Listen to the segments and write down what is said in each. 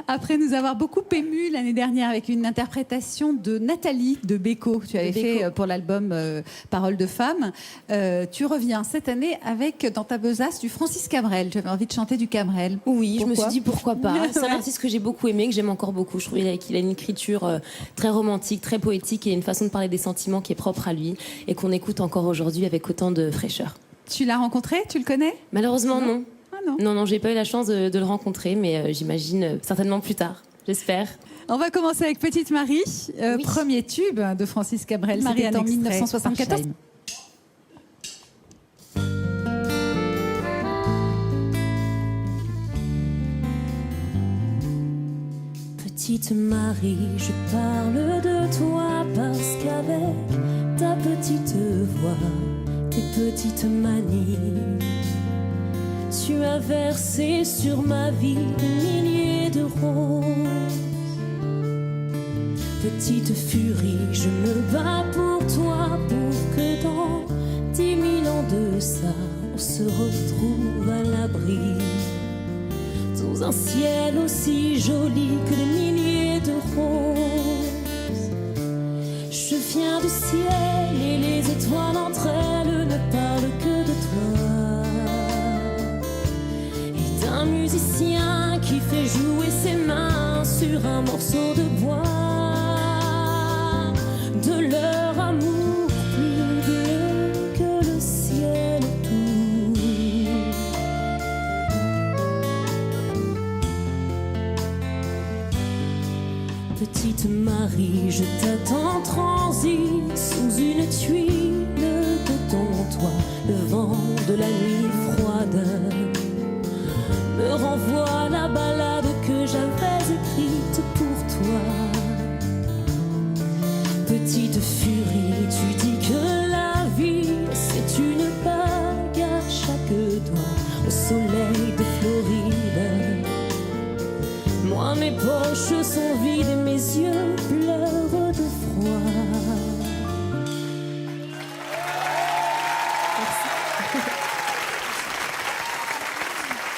Après nous avoir beaucoup ému l'année dernière avec une interprétation de Nathalie de Beko, tu avais fait pour l'album Paroles de femmes, tu reviens cette année avec dans ta besace du Francis Cabrel. J'avais envie de chanter du Cabrel. Oui, Pourquoi? je me suis dit pourquoi pas. C'est un artiste que j'ai beaucoup aimé, que j'aime encore beaucoup. Je trouve qu'il a une écriture très romantique, très poétique et une façon de parler des sentiments qui est propre à lui et qu'on écoute encore aujourd'hui avec autant de fraîcheur. Tu l'as rencontré? Tu le connais? Malheureusement, non. Non. Non, j'ai pas eu la chance de le rencontrer, mais j'imagine certainement plus tard. J'espère. On va commencer avec Petite Marie, Oui. premier tube de Francis Cabrel. Marie, C'était un en extrait 1974. par Petite Marie, je parle de toi parce qu'avec ta petite voix, tes petites manies, tu as versé sur ma vie des milliers de roses. Petite furie, je me bats pour toi, pour que dans 10 000 ans de ça, on se retrouve à l'abri, sous un ciel aussi joli que des milliers de roses. Je viens du ciel et les étoiles entre elles ne parlent que de toi. Un musicien qui fait jouer ses mains sur un morceau de bois, de leur amour plus bleu que le ciel tout. Petite Marie, je t'attends transi sous une tuile de ton toit. Le vent de la nuit froide me renvoie la ballade que j'avais écrite pour toi. Petite furie, tu dis que la vie c'est une bague à chaque doigt au soleil de Floride. Moi mes poches sont vides et mes yeux pleurent de froid.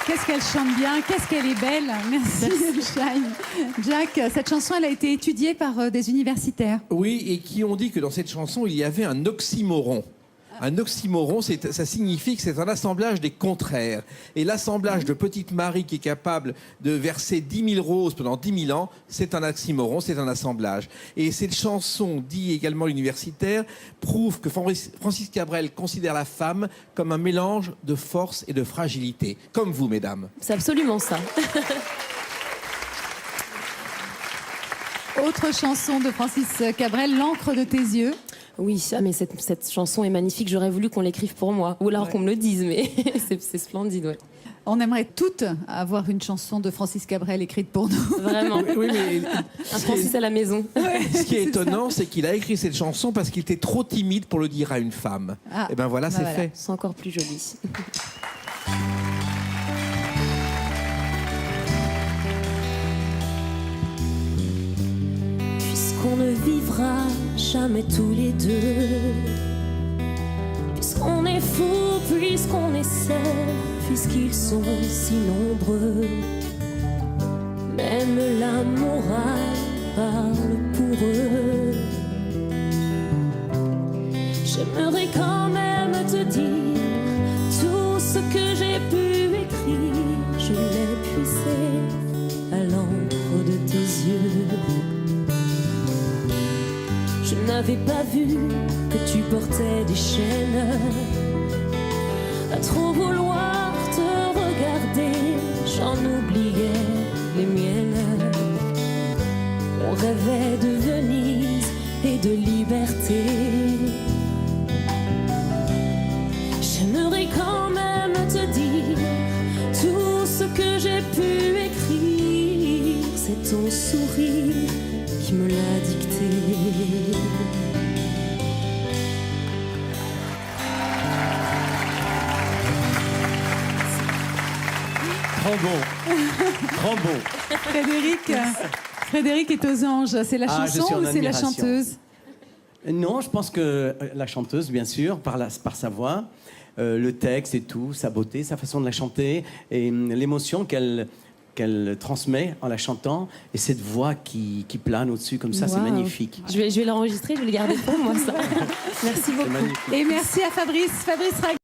Qu'est-ce qu'elle chante bien, qu'est-ce qu'elle est belle. Merci, Shine. Jack, cette chanson, elle a été étudiée par des universitaires. Oui, et qui ont dit que dans cette chanson, il y avait un oxymoron. Un oxymoron, ça signifie que c'est un assemblage des contraires. Et l'assemblage de Petite Marie qui est capable de verser 10 000 roses pendant 10 000 ans, c'est un oxymoron, c'est un assemblage. Et cette chanson, dit également universitaire, prouve que Francis Cabrel considère la femme comme un mélange de force et de fragilité. Comme vous, mesdames. C'est absolument ça. Autre chanson de Francis Cabrel, L'encre de tes yeux. Oui, mais cette chanson est magnifique. J'aurais voulu qu'on l'écrive pour moi. Ou alors qu'on me le dise, mais c'est splendide, ouais. On aimerait toutes avoir une chanson de Francis Cabrel écrite pour nous. Vraiment. Oui, mais Un Francis à la maison. ce qui est étonnant, c'est qu'il a écrit cette chanson parce qu'il était trop timide pour le dire à une femme. Ah, et ben voilà, bah c'est voilà. fait. C'est encore plus joli. Puisqu'on ne vivra jamais tous les deux, puisqu'on est fou, puisqu'on est seul, puisqu'ils sont si nombreux, même la morale parle pour eux. J'aimerais quand même te dire tout ce que j'ai pu écrire, je l'ai puisé à l'encre de tes yeux. Je n'avais pas vu que tu portais des chaînes, à trop vouloir te regarder, j'en oubliais les miennes. On rêvait de Venise et de liberté. J'aimerais quand même te dire tout ce que j'ai pu écrire, c'est ton sourire qui me l'a dicté. Trop bon. Trop beau. Frédéric est aux anges. C'est la Ah, je chanson suis en ou c'est la admiration. chanteuse? Non, je pense que la chanteuse, bien sûr, par sa voix, le texte et tout, sa beauté, sa façon de la chanter, et l'émotion qu'elle qu'elle transmet en la chantant, et cette voix qui plane au-dessus comme ça, c'est Wow. magnifique. Je vais l'enregistrer, je vais le garder pour moi, ça. Merci beaucoup. C'est magnifique. Et merci à Fabrice Raguet.